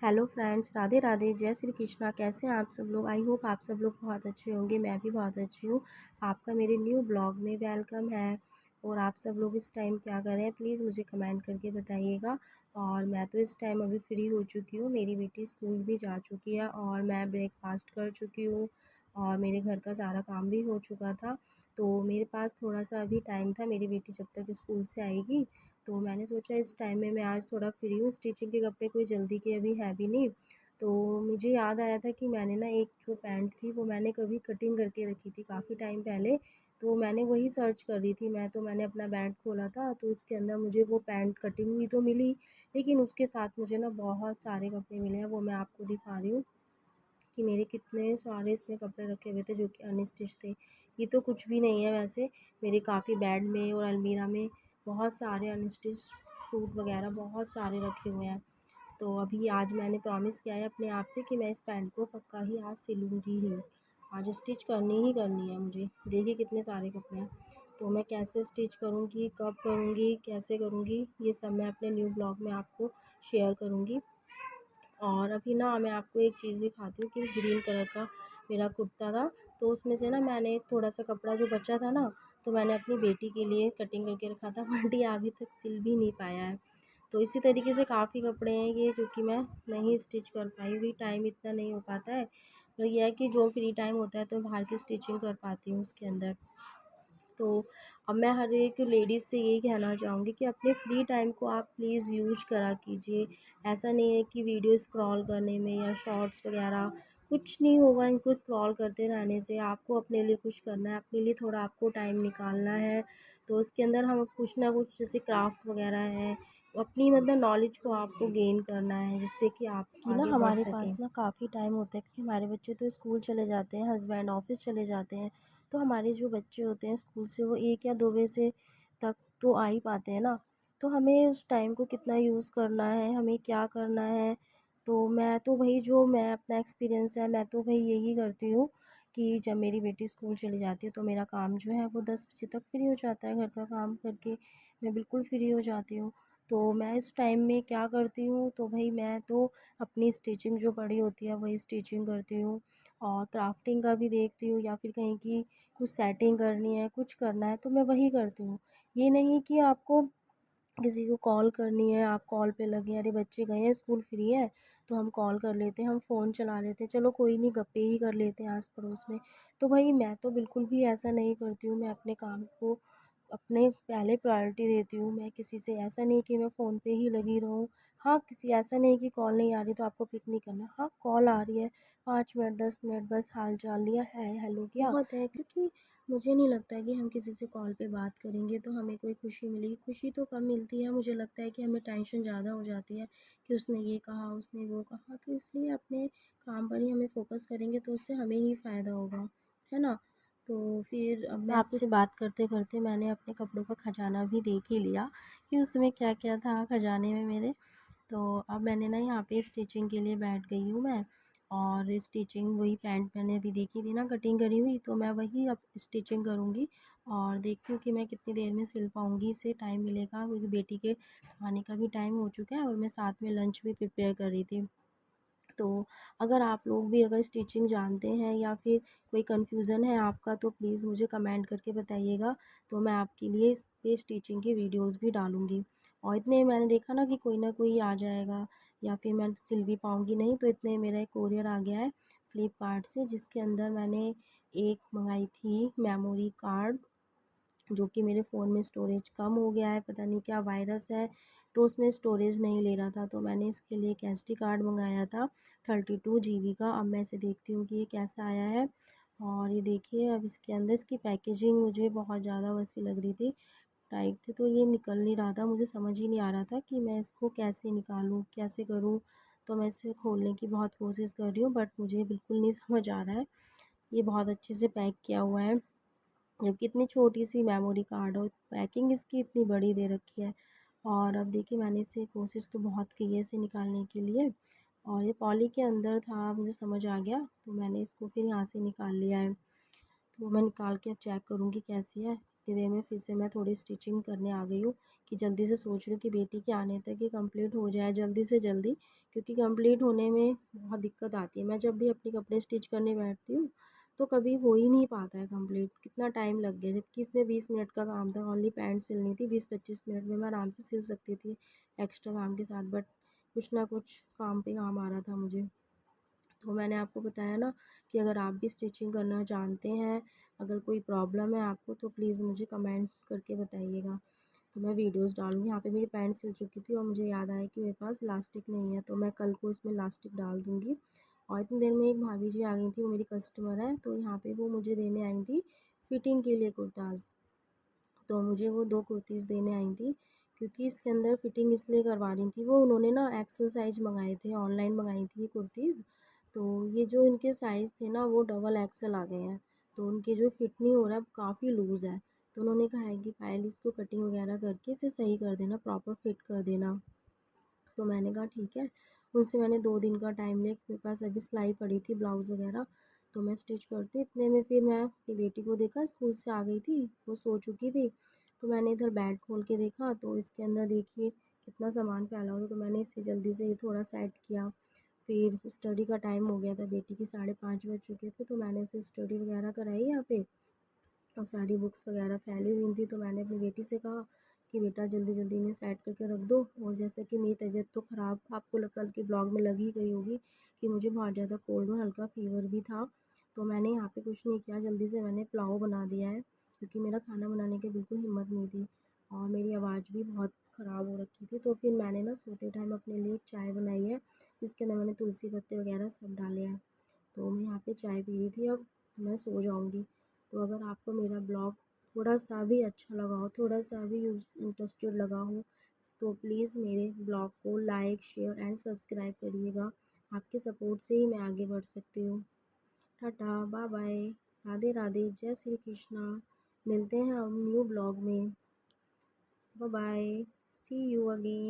Hello friends, Radhe Radhe, जय श्री कृष्णा। कैसे हैं आप सब लोग? आई होप आप सब लोग बहुत अच्छे होंगे। मैं भी बहुत अच्छी हूँ। आपका मेरे न्यू ब्लॉग में वेलकम है। और आप सब लोग इस टाइम क्या कर रहे हैं, प्लीज़ मुझे कमेंट करके बताइएगा। और मैं तो इस टाइम अभी फ्री हो चुकी हूँ। मेरी बेटी स्कूल भी जा चुकी है और मैं ब्रेकफास्ट कर चुकी हूँ और मेरे घर का सारा काम भी हो चुका था। तो मेरे पास थोड़ा सा अभी टाइम था, मेरी बेटी जब तक स्कूल से आएगी। तो मैंने सोचा इस टाइम में मैं आज थोड़ा फ्री हूँ, स्टिचिंग के कपड़े कोई जल्दी के अभी है भी नहीं। तो मुझे याद आया था कि मैंने ना एक जो पैंट थी वो मैंने कभी कटिंग करके रखी थी काफ़ी टाइम पहले। तो मैंने वही सर्च कर रही थी मैं, तो मैंने अपना बैग खोला था तो इसके अंदर मुझे वो पैंट कटिंग हुई तो मिली। लेकिन उसके साथ मुझे ना बहुत सारे कपड़े मिले हैं, वो मैं आपको दिखा रही हूँ कि मेरे कितने सारे इसमें कपड़े रखे हुए थे जो कि अनस्टिच थे। ये तो कुछ भी नहीं है वैसे, मेरे काफ़ी बेड में और अलमीरा में बहुत सारे अनस्टिच सूट वगैरह बहुत सारे रखे हुए हैं। तो अभी आज मैंने प्रॉमिस किया है अपने आप से कि मैं इस पैंट को पक्का ही आज सिलूँगी ही। आज स्टिच करनी ही करनी है मुझे। देखिए कितने सारे कपड़े हैं। तो मैं कैसे स्टिच करूँगी, कब करूँगी, कैसे करूँगी, ये सब मैं अपने न्यू ब्लॉग में आपको शेयर करूँगी। और अभी ना मैं आपको एक चीज़ दिखाती हूँ कि ग्रीन कलर का मेरा कुर्ता था। तो उसमें से ना मैंने थोड़ा सा कपड़ा जो बचा था ना, तो मैंने अपनी बेटी के लिए कटिंग करके रखा था बट ये अभी तक सिल भी नहीं पाया है। तो इसी तरीके से काफ़ी कपड़े हैं ये जो कि मैं नहीं स्टिच कर पाई हुई, टाइम इतना नहीं हो पाता है। पर यह है कि जो फ्री टाइम होता है तो बाहर की स्टिचिंग कर पाती हूँ उसके अंदर। तो अब मैं हर एक लेडीज़ से यही कहना चाहूँगी कि अपने फ्री टाइम को आप प्लीज़ यूज़ करा कीजिए। ऐसा नहीं है कि वीडियो स्क्रॉल करने में या शॉर्ट्स वगैरह कुछ नहीं होगा इनको स्क्रॉल करते रहने से। आपको अपने लिए कुछ करना है, अपने लिए थोड़ा आपको टाइम निकालना है। तो उसके अंदर हम कुछ ना कुछ जैसे क्राफ्ट वगैरह है, अपनी मतलब नॉलेज को आपको गेन करना है जिससे कि आप कि ना आगे बढ़ हमारे पास सकें। ना काफ़ी टाइम होता है क्योंकि हमारे बच्चे तो स्कूल चले जाते हैं, हस्बैंड ऑफिस चले जाते हैं। तो हमारे जो बच्चे होते हैं स्कूल से वो 1 या 2 बजे से तक तो आ ही पाते हैं ना। तो हमें उस टाइम को कितना यूज़ करना है, हमें क्या करना है। तो मैं तो वही जो मैं अपना एक्सपीरियंस है, मैं तो वही यही करती हूँ कि जब मेरी बेटी स्कूल चली जाती है तो मेरा काम जो है वो 10 बजे तक फ्री हो जाता है। घर का काम करके मैं बिल्कुल फ्री हो जाती हूँ। तो मैं इस टाइम में क्या करती हूँ, तो भाई मैं तो अपनी स्टिचिंग जो पड़ी होती है वही स्टिचिंग करती हूँ। और क्राफ्टिंग का भी देखती हूँ या फिर कहीं की कुछ सेटिंग करनी है, कुछ करना है तो मैं वही करती हूँ। ये नहीं कि आपको किसी को कॉल करनी है, आप कॉल पे लगे हैं, अरे बच्चे गए हैं स्कूल फ्री है तो हम कॉल कर लेते हैं, हम फ़ोन चला लेते हैं, चलो कोई नहीं गप्पे ही कर लेते हैं आस पड़ोस में। तो भाई मैं तो बिल्कुल भी ऐसा नहीं करती हूँ। मैं अपने काम को अपने पहले प्रायोरिटी देती हूँ। मैं किसी से ऐसा नहीं कि मैं फ़ोन पे ही लगी रहूँ। हाँ, किसी ऐसा नहीं कि कॉल नहीं आ रही तो आपको पिक नहीं करना। हाँ, कॉल आ रही है, 5 मिनट 10 मिनट बस हाल चाल लिया, है हेलो किया बहुत है। क्योंकि मुझे नहीं लगता कि हम किसी से कॉल पे बात करेंगे तो हमें कोई खुशी मिलेगी। खुशी तो कम मिलती है, मुझे लगता है कि हमें टेंशन ज़्यादा हो जाती है कि उसने ये कहा, उसने वो कहा। तो इसलिए अपने काम पर ही हमें फ़ोकस करेंगे तो उससे हमें ही फ़ायदा होगा, है ना? तो फिर अब मैं आपसे बात करते-करते मैंने अपने कपड़ों का खजाना भी देख ही लिया कि उसमें क्या-क्या था खजाने में मेरे। तो अब मैंने ना यहाँ पे स्टिचिंग के लिए बैठ गई हूँ मैं। और स्टिचिंग वही पैंट मैंने अभी देखी थी ना कटिंग करी हुई, तो मैं वही अब स्टिचिंग करूँगी। और देखती हूँ कि मैं कितनी देर में सिल पाऊँगी, इसे टाइम मिलेगा क्योंकि बेटी के आने का भी टाइम हो चुका है और मैं साथ में लंच भी प्रिपेयर कर रही थी। तो अगर आप लोग भी अगर स्टिचिंग जानते हैं या फिर कोई कन्फ्यूज़न है आपका तो प्लीज़ मुझे कमेंट करके बताइएगा। तो मैं आपके लिए इस पे स्टिचिंग की वीडियोस भी डालूँगी। और इतने मैंने देखा ना कि कोई ना कोई आ जाएगा या फिर मैं सिल भी पाऊँगी नहीं, तो इतने मेरा एक कोरियर आ गया है फ्लिपकार्ट से जिसके अंदर मैंने एक मँगाई थी मेमोरी कार्ड, जो कि मेरे फ़ोन में स्टोरेज कम हो गया है, पता नहीं क्या वायरस है, तो उसमें स्टोरेज नहीं ले रहा था। तो मैंने इसके लिए एक एसडी कार्ड मँगाया था 32 जीबी का। अब मैं इसे देखती हूँ कि ये कैसा आया है। और ये देखिए अब इसके अंदर इसकी पैकेजिंग मुझे बहुत ज़्यादा वैसी लग रही थी, टाइट थी, तो ये निकल नहीं रहा था। मुझे समझ ही नहीं आ रहा था कि मैं इसको कैसे निकालूँ, कैसे करूँ? तो मैं इसे खोलने की बहुत कोशिश कर रही हूँ बट मुझे बिल्कुल नहीं समझ आ रहा है। ये बहुत अच्छे से पैक किया हुआ है। जबकि इतनी छोटी सी मेमोरी कार्ड और पैकिंग इसकी इतनी बड़ी दे रखी है। और अब देखिए मैंने इसे कोशिश तो बहुत की है इसे निकालने के लिए, और ये पॉली के अंदर था, मुझे समझ आ गया तो मैंने इसको फिर यहाँ से निकाल लिया है। तो मैं निकाल के अब चेक करूँगी कैसी है। इतनी देर में फिर से मैं थोड़ी स्टिचिंग करने आ गई हूँ कि जल्दी से सोच रही हूँ कि बेटी के आने तक ये कंप्लीट हो जाए जल्दी से जल्दी, क्योंकि कंप्लीट होने में बहुत दिक्कत आती है। मैं जब भी अपने कपड़े स्टिच करने बैठती हूँ तो कभी हो ही नहीं पाता है कंप्लीट, कितना टाइम लग गया, जबकि इसमें 20 मिनट का काम था, ओनली पैंट सिलनी थी, 20-25 मिनट में मैं आराम से सिल सकती थी एक्स्ट्रा काम के साथ। बट कुछ ना कुछ काम पे काम आ रहा था मुझे। तो मैंने आपको बताया ना कि अगर आप भी स्टिचिंग करना जानते हैं, अगर कोई प्रॉब्लम है आपको, तो प्लीज़ मुझे कमेंट करके बताइएगा। तो मैं वीडियोस डालूँगी। यहाँ पे मेरी पैंट सिल चुकी थी और मुझे याद आया कि मेरे पास इलास्टिक नहीं है, तो मैं कल को इसमें इलास्टिक डाल दूँगी। और इतनी देर में एक भाभी जी आ गई थी, वो मेरी कस्टमर है, तो यहाँ पे वो मुझे देने आई थी फिटिंग के लिए कुर्ताज़। तो मुझे वो 2 कुर्तीज़ देने आई थी, क्योंकि इसके अंदर फिटिंग इसलिए करवा रही थी वो, उन्होंने ना एक्सेल साइज़ मंगाए थे, ऑनलाइन मंगाई थी ये कुर्तीज़। तो ये जो इनके साइज़ थे ना वो डबल एक्सेल आ गए हैं, तो उनके जो फिट नहीं हो रहा है, काफ़ी लूज़ है। तो उन्होंने कहा है कि पायल इसको कटिंग वगैरह करके इसे सही कर देना, प्रॉपर फिट कर देना। तो मैंने कहा ठीक है। उनसे मैंने 2 दिन का टाइम लिया, मेरे पास अभी सिलाई पड़ी थी ब्लाउज़ वगैरह, तो मैं स्टिच करती। इतने में फिर मैं अपनी बेटी को देखा, स्कूल से आ गई थी, वो सो चुकी थी। तो मैंने इधर बेड खोल के देखा तो इसके अंदर देखिए कितना सामान फैला हुआ था, तो मैंने इसे जल्दी से थोड़ा सेट किया। फिर स्टडी का टाइम हो गया था, बेटी की 5:30 बज चुके थे, तो मैंने उसे स्टडी वगैरह कराई यहाँ पे। और सारी बुक्स वगैरह फैली हुई थी, तो मैंने अपनी बेटी से कहा कि बेटा जल्दी जल्दी इन्हें सेट करके रख दो। और जैसे कि मेरी तबीयत तो ख़राब आपको कल के ब्लॉग में लग ही गई होगी कि मुझे बहुत ज़्यादा कोल्ड और हल्का फ़ीवर भी था। तो मैंने यहाँ पे कुछ नहीं किया, जल्दी से मैंने पुलाव बना दिया है, क्योंकि मेरा खाना बनाने की बिल्कुल हिम्मत नहीं थी और मेरी आवाज़ भी बहुत ख़राब हो रखी थी। तो फिर मैंने ना सोते टाइम अपने लिए एक चाय बनाई है, जिसके अंदर मैंने तुलसी पत्ते वगैरह सब डाले हैं। तो मैं यहाँ पे चाय पी रही थी, अब मैं सो जाऊँगी। तो अगर आपको मेरा ब्लॉग थोड़ा सा भी अच्छा लगा हो, थोड़ा सा भी इंटरेस्टेड लगा हो, तो प्लीज़ मेरे ब्लॉग को लाइक शेयर एंड सब्सक्राइब करिएगा। आपके सपोर्ट से ही मैं आगे बढ़ सकती हूँ। Tata, bye bye, Radhe Radhe, जय श्री कृष्णा। मिलते हैं हम न्यू ब्लॉग में। Bye bye, see you again.